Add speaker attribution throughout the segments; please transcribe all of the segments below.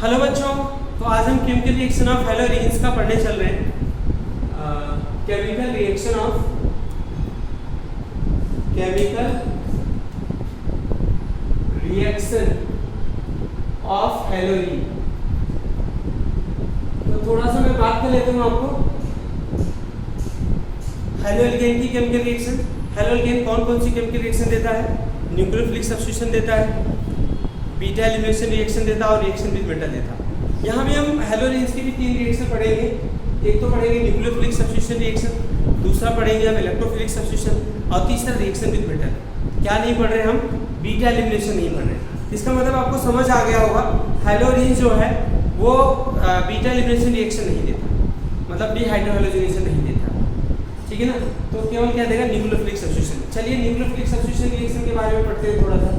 Speaker 1: Hello बच्चों, तो आज हम केमिकल रिएक्शन ऑफ हैलोजेन्स का पढ़ने चल रहे हैं। Chemical reaction of halogen. तो थोड़ा सा मैं बात कर लेता हूँ आपको हैलोजेन की केमिकल रिएक्शन। हैलोजेन कौन कौन सी केमिकल रिएक्शन देता है? न्यूक्लियोफिलिक सब्स्टिट्यूशन देता है, बीटा एलिमिनेशन रिएक्शन देता है और रिएक्शन विद मेटल देता है। यहाँ भी हम हैलोजेन्स की भी 3 रिएक्शन पढ़ेंगे। एक तो पढ़ेंगे न्यूक्लियोफिलिक सब्स्टिट्यूशन रिएक्शन, दूसरा पढ़ेंगे हम इलेक्ट्रोफिलिक सब्स्टिट्यूशन और तीसरा रिएक्शन विद मेटल। क्या नहीं पढ़ रहे हम? बीटा एलिमिनेशन नहीं पढ़ रहे। इसका मतलब आपको समझ आ गया होगा हैलोजेन जो है वो बीटा एलिमिनेशन रिएक्शन नहीं देता, मतलब डिहाइड्रोहैलोजिनेशन नहीं देता, ठीक है ना। तो केवल क्या देगा? Nucleophilic substitution. चलिए न्यूक्लियोफिलिक सब्स्टिट्यूशन रिएक्शन के बारे में पढ़ते हैं थोड़ा सा।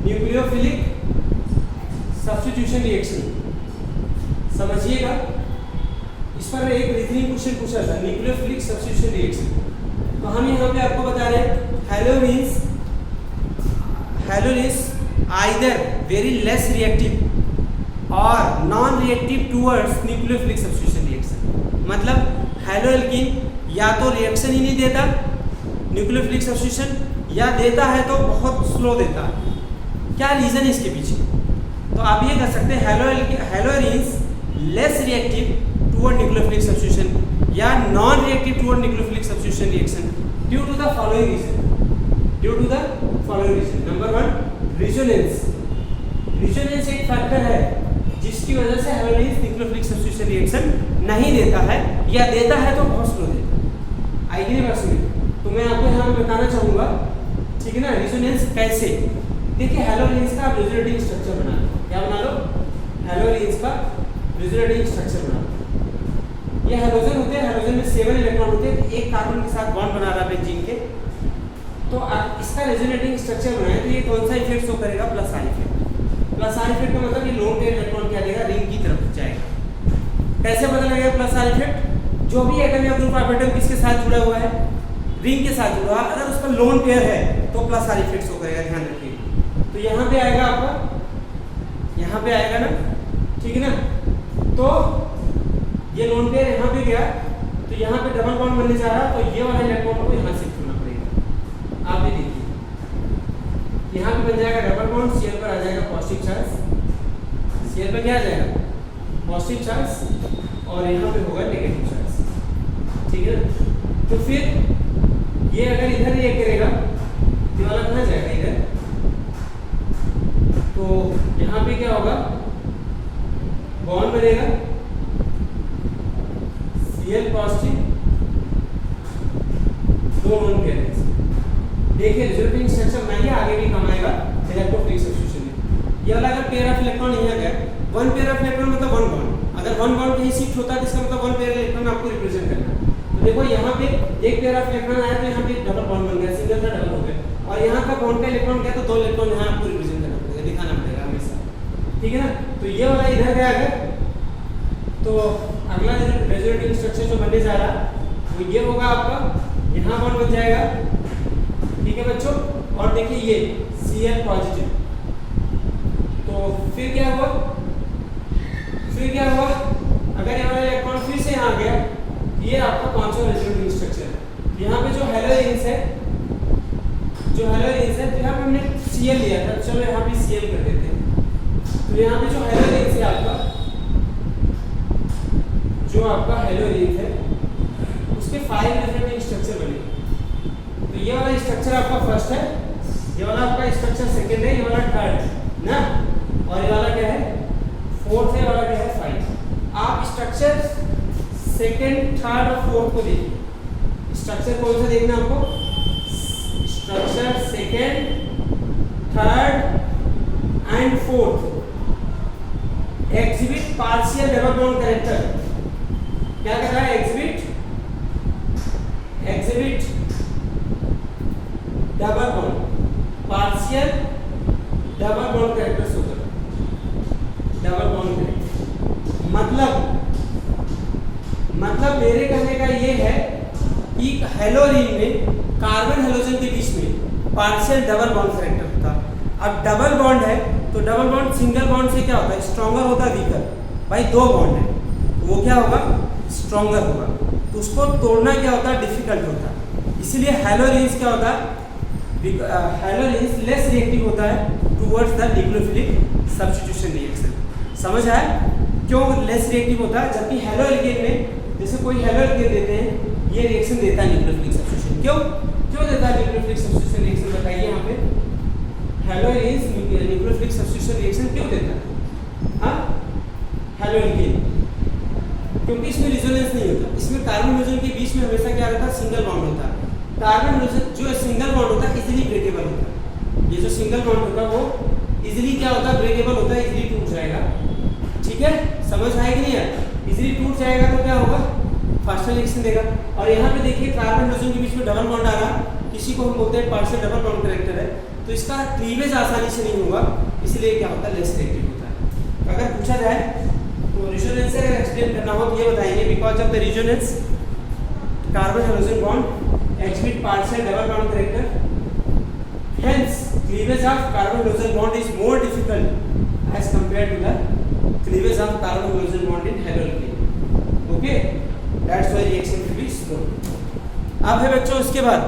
Speaker 1: न्यूक्लियोफिलिक सब्स्टिट्यूशन रिएक्शन समझिएगा, इस पर एक रीजनिंग क्वेश्चन पूछा था, न्यूक्लियोफिलिक सब्स्टिट्यूशन रिएक्शन। तो हम यहाँ पे आपको बता रहे हैं हैलोजेन्स आइदर वेरी लेस रिएक्टिव और non reactive towards nucleophilic substitution reaction. मतलब हैलोजेन या तो रिएक्शन ही नहीं देता न्यूक्लियोफिलिक सब्स्टिट्यूशन, या देता है तो बहुत स्लो देता है। क्या रीजन है इसके पीछे? तो आप ये कर सकते हैं halogens less reactive toward nucleophilic substitution या non reactive toward nucleophilic substitution reaction due to the following reason. Number 1, resonance एक फैक्टर है जिसकी वजह से हैलोजेन्स न्यूक्लियोफिलिक सब्स्टिट्यूशन रिएक्शन नहीं देता है, या देता है तो बहुत स्लो देता है। आएगी नहीं बात में? तो मैं आपको यहाँ पे बताना चाहूँगा, ठीक है ना, रेजोनेंस कैसे। देखिए हैलोजेन्स का रेजोनेटिंग स्ट्रक्चर बना लो। क्या बना लो? हैलोजेन्स का रेजोनेटिंग स्ट्रक्चर बना लो। ये हैलोजन होते हैं, हैलोजन में 7 इलेक्ट्रॉन होते हैं, एक कार्बन के साथ बॉन्ड बना रहा है बेंजीन के। तो आप इसका रेजोनेटिंग स्ट्रक्चर बनाए तो ये कौन सा इफेक्ट शो करेगा? Plus I effect. Plus I effect का मतलब ये लोन पेयर इलेक्ट्रॉन क्या देगा? रिंग की तरफ जाएगा। कैसे पता लगेगा प्लस आई इफेक्ट? जो भी एटम या ग्रुप ऑफ एटम किसके साथ जुड़ा हुआ है? रिंग के साथ जुड़ा, अगर उसका लोन पेयर है तो प्लस आई इफेक्ट शो करेगा, ध्यान रखिए। तो यहाँ पे आएगा आपका, यहाँ पे आएगा ना, ठीक है ना। तो ये लोन पेयर यहाँ पे गया तो यहाँ पे डबल बॉन्ड बनने जा रहा, तो ये वाला इलेक्ट्रॉन को यहाँ शिफ्ट होना पड़ेगा। आप ये देखिए, यहाँ पे बन जाएगा डबल बॉन्ड, Cl पर आ जाएगा पॉजिटिव चार्ज। Cl पर क्या आ जाएगा? पॉजिटिव चार्ज, और यहाँ पे होगा नेगेटिव चार्ज, ठीक है ना। तो फिर ये अगर इधर ये करेगा, ये वाला कहाँ जाएगा? इधर। तो यहाँ पे क्या होगा? बॉन्ड बनेगा Cl पॉजिटिव, 2 लोन पेयर। देखिए रिजल्टिंग स्ट्रक्चर बनाइए, आगे भी काम आएगा इलेक्ट्रोफिलिक सब्स्टिट्यूशन में। ये वाला अगर पेयर ऑफ इलेक्ट्रॉन यहाँ गया, 1 पेयर ऑफ इलेक्ट्रॉन मतलब 1 बॉन्ड। अगर 1 बॉन्ड कहीं शिफ्ट होता है तो इसका मतलब 1 पेयर इलेक्ट्रॉन आपको रिप्रेजेंट करना है। तो देखो यहाँ पे एक पेयर ऑफ इलेक्ट्रॉन आया तो यहाँ पे डबल बॉन्ड बन गया, सिंगल था डबल हो गया, और यहाँ का बॉन्ड का इलेक्ट्रॉन गया तो 2 इलेक्ट्रॉन यहाँ आपको रिप्रेजेंट करना पड़ेगा, दिखाना पड़ेगा हमेशा, ठीक है ना। तो ये वाला इधर गया अगर, तो अगला रेजोनेटिंग स्ट्रक्चर जो बनने जा रहा वो ये होगा आपका, यहाँ बॉन्ड बन जाएगा, ठीक है बच्चों। और देखिए ये Cl पॉजिटिव, तो फिर क्या हुआ? अगर ये वाला इलेक्ट्रॉन फिर से यहाँ गया, ये आपका 5वां रेजोनेटिंग स्ट्रक्चर है। यहाँ पे जो हैलोजेन्स है, तो यहाँ पे हमने Cl लिया था, चलो यहाँ पे Cl कर देते हैं। तो यहाँ पे जो हैलोजेन्स है आपका हैलोजेन है, उसके 5 रेजोनेटिंग स्ट्रक्चर बने। तो ये वाला स्ट्रक्चर आपका फर्स्ट है, ये वाला आपका स्ट्रक्चर सेकंड है, ये वाला थर्ड है ना, और ये वाला क्या है? फोर्थ है, वाला क्या है? 5। आप स्ट्रक्चर सेकंड, थर्ड और फोर्थ को देखिए। स्ट्रक्चर कौन सा देखना आपको? Structure second, third and fourth exhibit partial double bond character. क्या कर रहा है? Exhibit double bond, partial double bond characters होता है। डबल बॉन्ड कैरेक्टर मतलब मेरे कहने का ये है कि हैलोजेन में कार्बन हैलोजन के बीच में पार्शियल डबल बॉन्ड कैरेक्टर होता है। अब डबल बॉन्ड है तो डबल बॉन्ड सिंगल बॉन्ड से क्या होता है, स्ट्रॉन्गर होता है वीकर। भाई दो बॉन्ड है तो वो क्या होगा, स्ट्रॉन्गर होगा, तो उसको तोड़ना क्या होता है, डिफिकल्ट होता है। इसीलिए हैलोजेंस क्या होता है, हैलोजेंस लेस रिएक्टिव होता है towards the nucleophilic substitution reaction. समझ आया क्यों लेस रिएक्टिव होता है? जबकि हैलो एल्केन में जैसे कोई हैलो एल्केन देते हैं, ये रिएक्शन देता है न्यूक्लियोफिलिक सब्स्टिट्यूशन। क्यों देता है न्यूक्लियोफिलिक सब्स्टिट्यूशन रिएक्शन, बताइए यहाँ पे। हैलोजेंस न्यूक्लियोफिलिक सब्स्टिट्यूशन रिएक्शन क्यों देता है? हाँ, हैलो एल्केन क्योंकि इसमें रिजोनेंस नहीं होता। इसमें कार्बन हाइड्रोजन के बीच में हमेशा क्या रहता है, सिंगल बॉन्ड होता है। कार्बन हाइड्रोजन जो सिंगल बॉन्ड होता है इजीली ब्रेकेबल होता है। ये जो सिंगल बॉन्ड होता है वो इजीली क्या होता है, ब्रेकेबल होता है, इजीली टूट जाएगा। ठीक है, समझ आए कि नहीं है? इजीली टूट जाएगा तो क्या होगा, फास्टर रिएक्शन देगा। और यहाँ पे देखिए कार्बन हाइड्रोजन के बीच में डबल बॉन्ड आ रहा, किसी को हम बोलते हैं पार्शियल डबल बॉन्ड कैरेक्टर है, तो इसका क्लीवेज आसानी से नहीं होगा, इसलिए क्या होता है, लेस रिएक्टिव होता है। अगर पूछा जाए तो रेजोनेंस से अगर एक्सप्लेन करना हो तो ये बताएंगे, because of the resonance carbon hydrogen bond exhibit partial double bond character, hence cleavage of carbon hydrogen bond is more difficult as compared to the cleavage of carbon hydrogen bond in halogen. Okay, that's why reaction will be slow. अब है बच्चों उसके बाद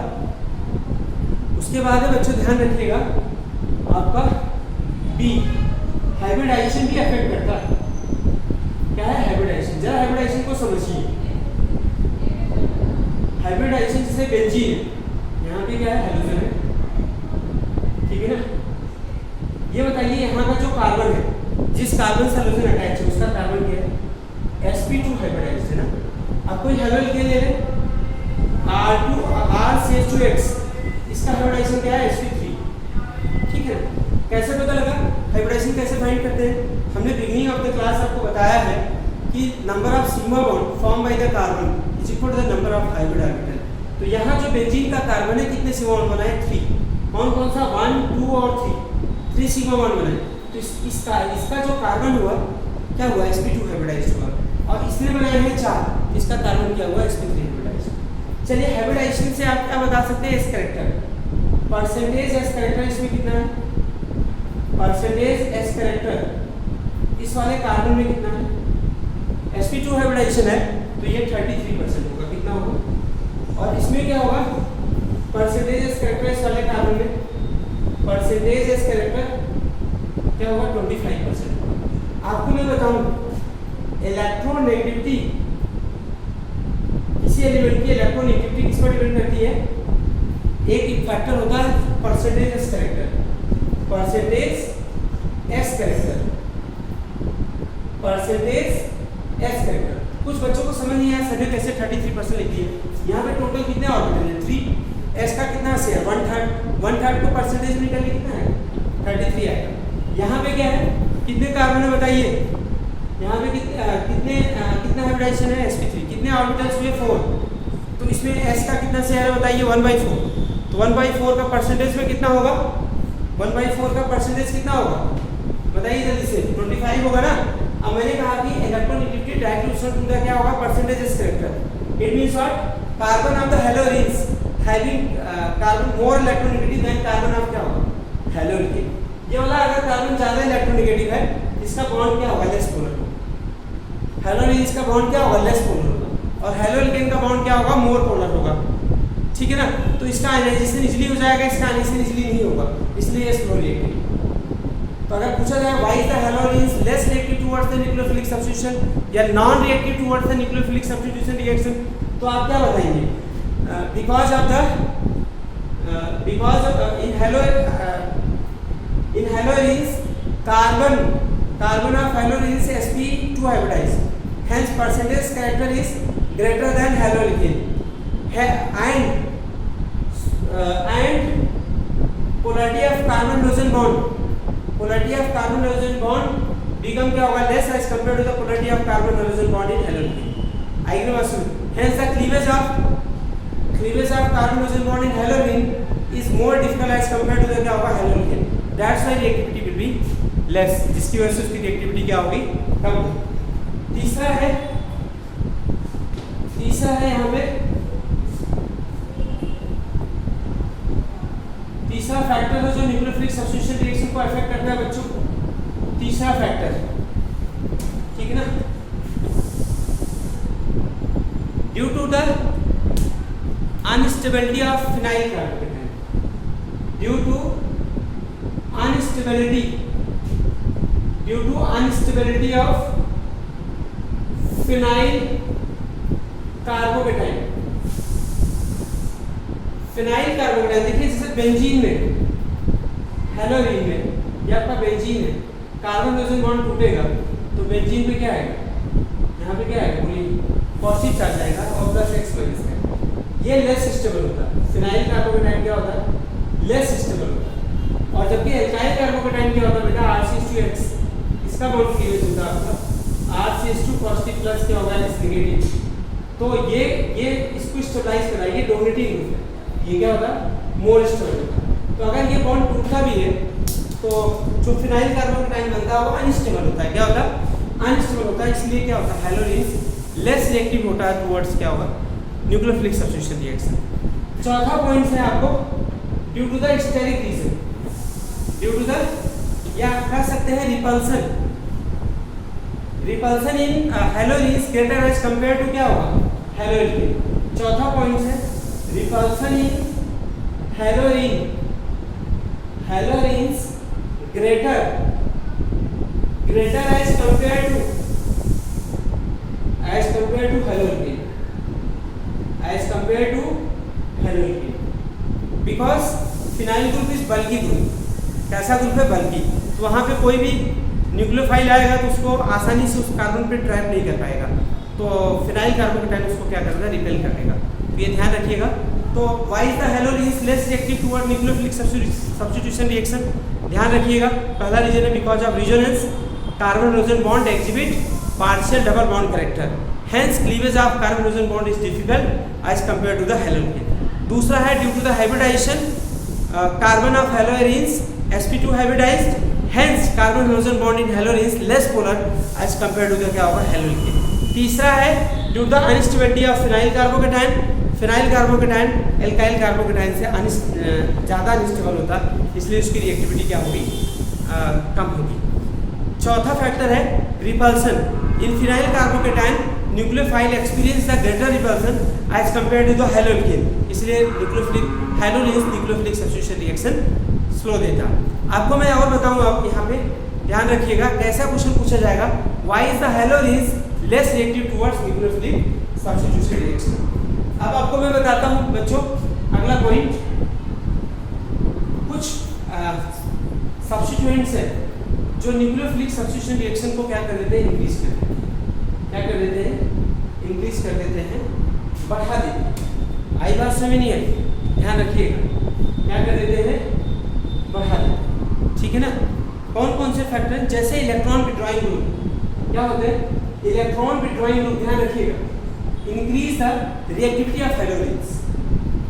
Speaker 1: है बच्चों, ध्यान रखिएगा आपका बी, हाइब्रिडाइजेशन भी अफेक्ट करता है। क्या है हाइब्रिडाइजेशन? जरा हाइब्रिडाइजेशन को समझिए। हाइब्रिडाइजेशन जैसे बेंजीन है, यहाँ पे क्या है, हाइड्रोजन है, ठीक है ना। ये बताइए यहाँ का जो कार्बन है, जिस कार्बन से हाइड्रोजन अटैच है उसका कार्बन क्या है, sp2 हाइब्रिडाइज्ड है ना। अब कोई हाइड्रोजन क्या ले लें, R2H2X, इसका हाइब्रिडाइजेशन क्या है, sp3। ठीक है, कैसे पता लगा, हाइब्रिडाइजेशन कैसे फाइंड करते हैं? हमने बिगिनिंग ऑफ द क्लास आपको बताया है कि number of sigma bond form by the carbon is equal to the number of hybrid orbital. तो यहाँ जो बेंजीन का कार्बन है कितने सिग्मा बॉन्ड बनाए, 3। कौन सा, 1, 2 और 3 सिग्मा बॉन्ड बनाए। तो इसका जो कार्बन हुआ क्या हुआ, sp2 हाइब्रिडाइज्ड हुआ, और इसने बनाए हैं 4, इसका कार्बन क्या हुआ, sp3 हाइब्रिडाइज्ड। चलिए हाइब्रिडाइजेशन से आप क्या बता सकते हैं, S character, percentage S character इसमें कितना है, परसेंटेज एस कैरेक्टर इस वाले कार्बन में कितना है, sp2 हाइब्रिडाइजेशन है तो ये 33% होगा, कितना होगा। और इसमें क्या होगा, परसेंटेज एस कैरेक्टर इस वाले कार्बन में, परसेंटेज एस कैरेक्टर क्या होगा, 25% होगा। आपको मैं बताऊं, इलेक्ट्रोनेगेटिविटी, किसी एलिमेंट की इलेक्ट्रोनेगेटिविटी किस पर डिपेंड करती है, एक फैक्टर होता है percentage S character, percentage S character, percentage S character. कुछ बच्चों को समझ नहीं आया सर ने कैसे 33% लिख दिया। यहाँ पे टोटल कितने ऑर्बिटल हैं, 3, एस का कितना शेयर, 1/3 को परसेंटेज में निकालिए कितना है, 33 आएगा। यहाँ पे क्या है, कितने कार्बन है बताइए, यहाँ पे कितना हाइब्रिडाइजेशन है, sp3, कितने ऑर्बिटल्स हुए, 4, तो इसमें s का कितना शेयर है बताइए, 1/4, तो 1/4 का परसेंटेज में कितना होगा, 1/4 का परसेंटेज कितना होगा बताइए जल्दी से, 25 होगा ना। अब मैंने कहा कि इलेक्ट्रोनेगेटिविटी डायरेक्टली का क्या होगा, percentage S character. It means what, carbon of the halogens having carbon more electronegative than carbon of क्या होगा, हैलोजेन। ये वाला अगर कार्बन ज्यादा इलेक्ट्रोनेगेटिव है, इसका बॉन्ड क्या होगा, लेस पोलर होगा। हैलोजेंस का बॉन्ड क्या होगा, लेस पोलर होगा, और हैलोजेन का बॉन्ड क्या होगा, मोर पोलर होगा। ठीक है ना, तो इसका आयनाइजेशन इजीली हो जाएगा, इसका आयनाइजेशन इजीली नहीं होगा, इसलिए ये स्लो रिएक्टिव। तो अगर पूछा जाए why is the halogens less reactive towards the nucleophilic substitution या non reactive towards the nucleophilic substitution reaction, तो आप क्या बताएंगे, because of in halogens carbon of halogens sp2 hybridized, hence percentage character is greater than halogen, and polarity of carbon hydrogen bond become क्या होगा, less as compared to the polarity of carbon hydrogen bond in halogen। आइए बात सुनो, hence the cleavage of carbon hydrogen bond in halogen is more difficult as compared to the क्या होगा, halogen। That's why reactivity will be less, जिसकी वजह से उसकी reactivity क्या होगी, कम होगी। तीसरा है यहाँ पे, तीसरा फैक्टर है जो न्यूक्लियोफिलिक सब्स्टिट्यूशन रिएक्शन को अफेक्ट करता है बच्चों, तीसरा फैक्टर, ठीक है ना, due to the instability of phenyl carbocation, due to instability of phenyl carbocation. Phenyl carbocation देखिए, जैसे बेंजीन में, हेलोरीन में, ये आपका बेंजीन है, कार्बन हाइड्रोजन बॉन्ड टूटेगा तो बेंजीन पे क्या आएगा, यहाँ पे क्या आएगा, बोलिए पॉजिटिव चार्ज आएगा और प्लस एक्स माइनस का, ये लेस स्टेबल होता है। फिनाइल कार्बोकेटाइन क्या होता है, लेस स्टेबल होता है। और जबकि एल्काइल कार्बोकेटाइन क्या होता है बेटा, RCH2X, इसका बॉन्ड क्लीवेज होता है आपका RCH2 पॉजिटिव प्लस क्या होगा, X नेगेटिव। तो ये इसको स्टेबलाइज कर रहा है, ये डोमिनेटिंग ग्रुप है, ये क्या होता है, मोर स्टेबल होता है। तो अगर ये बॉन्ड टूटता भी है तो जो फिनाइल कार्बोकेटाइन बनता है वो अनस्टेबल होता है, क्या होता है, अनस्टेबल होता है। इसलिए क्या होता है, हेलोरीन लेस रिएक्टिव होता है टुवर्ड्स क्या होगा, न्यूक्लियोफिलिक सब्स्टिट्यूशन रिएक्शन। चौथा पॉइंट है आपको due to the steric reason, due to the, या कह सकते हैं repulsion, repulsion in haloarenes greater as compare to क्या होगा, हेलोरीन। चौथा पॉइंट है repulsion in haloarenes greater as compare to haloarene, because phenyl group is bulky group. कैसा group है, बल्की। तो वहाँ पे कोई भी न्यूक्लियोफाइल आएगा तो उसको आसानी से उस कार्बन पे ट्रैप नहीं कर पाएगा, तो फिनाइल कार्बोकेटाइन उसको क्या करेगा, रिपेल करेगा। तो ये ध्यान रखिएगा। तो why is the haloarenes less reactive toward nucleophilic substitution reaction, ध्यान रखिएगा। पहला रीजन है because of resonance, carbon hydrogen bond exhibit partial double bond character, hence cleavage of carbon hydrogen bond is difficult as compare to the haloarene. दूसरा है due to the hybridization, carbon of haloarenes sp2 hybridized, hence carbon hydrogen bond in haloarenes less polar as compare to the क्या होगा, haloarene. तीसरा है due to the instability of phenyl carbocation, phenyl carbocation alkyl carbocation से ज़्यादा unstable होता है, इसलिए उसकी रिएक्टिविटी क्या होगी, कम होगी। चौथा फैक्टर है repulsion, in phenyl carbocation nucleophile experience the greater repulsion as compare to the haloarene, इसलिए haloarenes nucleophilic substitution reaction slow देता। आपको मैं और बताऊंगा, आप यहाँ पे ध्यान रखिएगा, कैसा क्वेश्चन पूछा जाएगा, why is the haloarenes less reactive towards nucleophilic substitution reaction. अब आपको मैं बताता हूँ बच्चों, अगला पॉइंट, कुछ सब्स्टिट्यूएंट्स है जो न्यूक्लियोफिलिक सब्स्टिट्यूशन रिएक्शन को क्या कर देते हैं, इंक्रीज कर देते हैं। क्या कर देते हैं, इंक्रीज कर देते हैं, बढ़ा देते हैं। आई बात समझ नहीं आई, ध्यान रखिएगा, क्या कर देते हैं, बढ़ा देते हैं, ठीक है ना। कौन कौन से फैक्टर, जैसे इलेक्ट्रॉन विड्रॉइंग ग्रुप, क्या होते हैं, इलेक्ट्रॉन विड्रॉइंग ग्रुप, ध्यान रखिएगा, इंक्रीज द रिएक्टिविटी ऑफ हेलोरीन्स।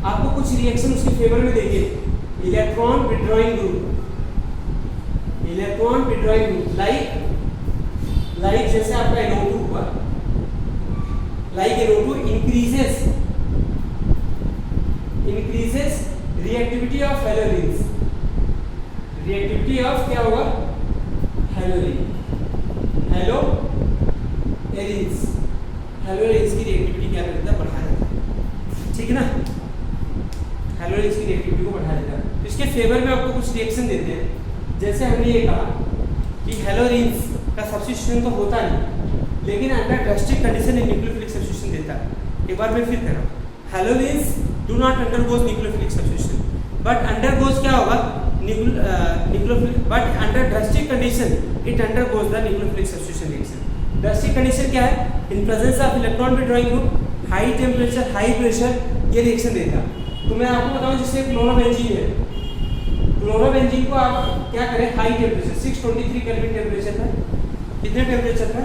Speaker 1: आपको कुछ रिएक्शन उसके फेवर में देंगे, इलेक्ट्रॉन विड्रॉइंग ग्रुप, लाइक जैसे आपका NO2 हुआ, like NO2 increases reactivity of haloarenes, reactivity of क्या होगा, हेलोरीन्स की रिएक्टिविटी क्या कर देता है, बढ़ा देता है, ठीक है ना, हेलोरीन्स की रिएक्टिविटी को बढ़ा देता है। तो इसके फेवर में आपको कुछ रिएक्शन देते हैं, जैसे हमने ये कहा कि हेलोरीन्स का सब्स्टिट्यूशन तो होता नहीं, लेकिन under drastic condition in nucleophilic substitution देता है। एक बार मैं फिर कह रहा हूँ, haloarenes do not undergoes nucleophilic substitution, but undergoes क्या होगा, nucleophilic, but under drastic condition it undergoes the nucleophilic substitution reaction. Drastic condition क्या है, in presence of electron withdrawing group, high temperature, high pressure, ये reaction देता है। तो मैं आपको बताऊं, जैसे क्लोरोबेंजीन है, क्लोरोबेंजीन को आप क्या करें, हाई टेम्परेचर 623 केल्विन टेम्परेचर पर, कितने टेम्परेचर पर,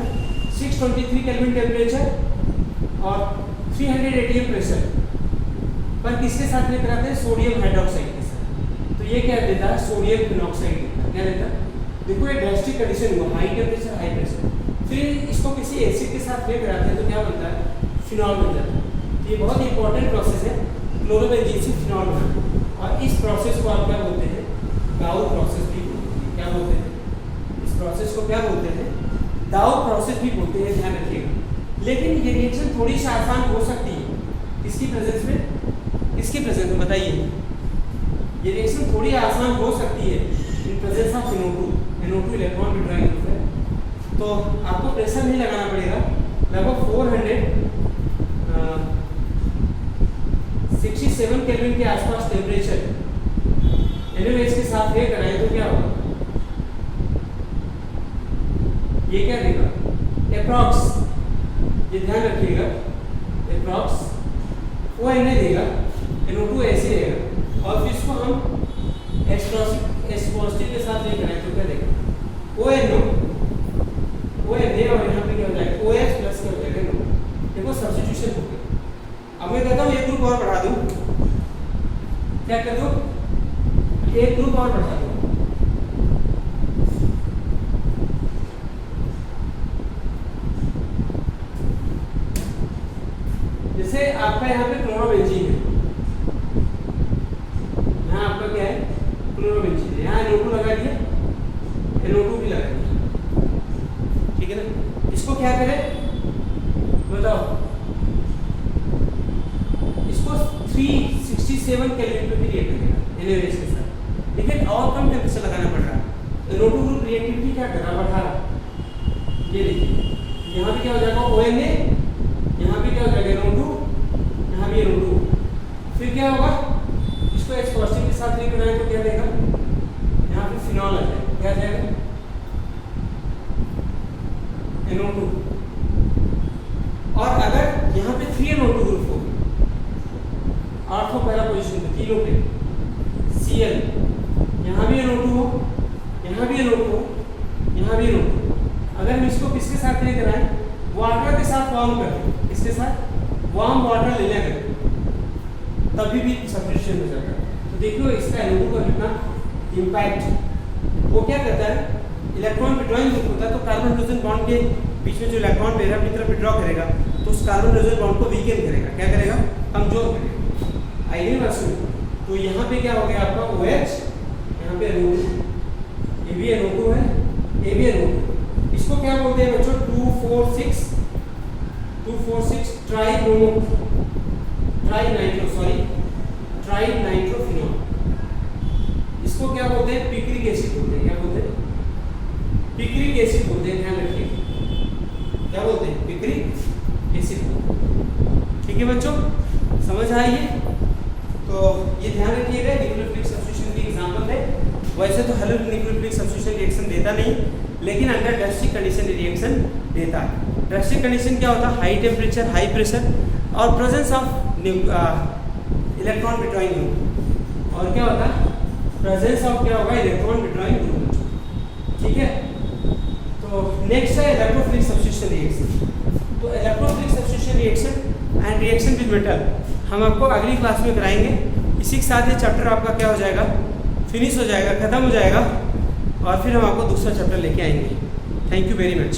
Speaker 1: 623 केल्विन टेम्परेचर और 300 atm प्रेशर पर किसके साथ लेकर आते हैं, सोडियम हाइड्रोक्साइड के साथ। तो ये क्या देता है, सोडियम फिनॉक्साइड देता है, क्या देता है, देखो ये ड्रास्टिक कंडीशन हुआ, हाई टेम्परेचर हाई प्रेशर, फिर इसको किसी एसिड के साथ लेकर आते हैं तो क्या बनता है, फिनॉल बन जाता है। तो ये बहुत इंपॉर्टेंट प्रोसेस है, क्लोरोबेंजीन से फिनॉल बनाना, और इस प्रोसेस को आप क्या बोलते हैं, गाउट प्रोसेस भी बोलते हैं। क्या बोलते हैं, इस प्रोसेस को क्या बोलते हैं, दाउ प्रोसेस भी बोलते हैं, ध्यान रखिएगा। लेकिन ये रिएक्शन थोड़ी सी आसान हो सकती है किसकी प्रेजेंस में, किसकी प्रेजेंस में बताइए। ये रिएक्शन थोड़ी आसान हो सकती है in presence of NO2 electron withdrawing group है। तो आपको प्रेशर नहीं लगाना पड़ेगा, लगभग 467 केल्विन के आसपास टेम्परेचर NaOH के साथ ये कराएं तो क्या होगा, ये क्या देगा अप्रॉक्स, ये ध्यान रखिएगा, अप्रॉक्स वो Na देगा, NO2 ऐसे देगा, और फिर इसको हम H पॉजिटिव के साथ ये कराएं तो क्या देगा ONO, और यहाँ पे क्या हो जाएगा OH प्लस क्या हो जाएगा NO। देखो सब्स्टिट्यूशन हो गया। अब मैं कहता हूँ एक ग्रुप और बढ़ा दूँ, क्या कर दूँ, एक ग्रुप और बढ़ा दूँ। जैसे आपका यहाँ पे क्लोरोबेंजीन है, यहाँ आपका क्या है क्लोरोबेंजीन है, यहाँ NO2 लगा दिया, NO2 भी लगा दिया, ठीक है ना। इसको क्या करें बताओ, इसको 367 केल्विन पे भी रिएक्ट करेगा NaOH के साथ, लेकिन और कम टेम्परेचर लगाना पड़ रहा है। NO2 ग्रुप रिएक्टिविटी क्या कर रहा है, बढ़ा रहा। ये देखिए यहाँ पे क्या हो जाएगा ONA, यहाँ पे क्या हो जाएगा NO2, यहाँ भी NO2, फिर क्या होगा, इसको H पॉजिटिव के साथ रिएक्ट कराएं तो क्या देगा, यहाँ पे फिनॉल आ जाएगा, क्या जाएगा NO2। और अगर यहाँ पे 3NO2 ग्रुप हो, आर्थो पहला पोजीशन पे तीनों पे Cl, यहाँ भी NO2 हो, यहाँ भी NO2 हो, यहाँ भी NO2, अगर हम इसको किसके साथ लेकर आए, वाटर के साथ वार्म कर, इसके साथ वार्म वाटर ले लेंगे तभी भी सब्स्टिट्यूशन हो जाएगा। तो देखो इसका NO2 का कितना इम्पैक्ट, वो क्या करता है, इलेक्ट्रॉन विड्रॉइंग ग्रुप होता है, तो कार्बन हाइड्रोजन बॉन्ड के बीच में जो इलेक्ट्रॉन पेयर अपनी तरफ विड्रॉ करेगा तो उस कार्बन हाइड्रोजन बॉन्ड को वीकेन करेगा, क्या करेगा, कमजोर करेगा। आइए बात सुनिए, तो यहाँ पे क्या हो गया आपका OH, यहाँ पे NO2, ये भी NO2 है, ये भी NO2, इसको क्या बोलते हैं बच्चों 246 ट्राइनाइट्रोफिनॉल, इसको क्या बोलते हैं, पिक्रिक एसिड बोलते हैं, क्या बोलते हैं, पिक्रिक एसिड बोलते हैं, ध्यान रखिए क्या बोलते हैं, पिक्रिक एसिड। ठीक है बच्चों, समझ आइए। तो ये ध्यान रखिएगा, न्यूक्लियोफिलिक सब्स्टिट्यूशन की एग्जांपल है। वैसे तो हर न्यूक्लियोफिलिक सब्स्टिट्यूशन रिएक्शन देता नहीं, लेकिन अंडर ड्रास्टिक कंडीशन रिएक्शन देता है। ड्रास्टिक कंडीशन क्या होता है, हाई टेम्परेचर, हाई प्रेशर और presence of electron withdrawing group, और क्या होता है प्रेजेंस ऑफ क्या होगा, इलेक्ट्रॉन विड्रॉइंग ग्रुप। ठीक है, तो नेक्स्ट है इलेक्ट्रोफिलिक सब्स्टिट्यूशन रिएक्शन। तो electrophilic substitution reaction and reaction with metal हम आपको अगली क्लास में कराएंगे। इसी के साथ ये चैप्टर आपका क्या हो जाएगा, फिनिश हो जाएगा, खत्म हो जाएगा, और फिर हम आपको दूसरा चैप्टर लेके आएंगे। Thank you very much.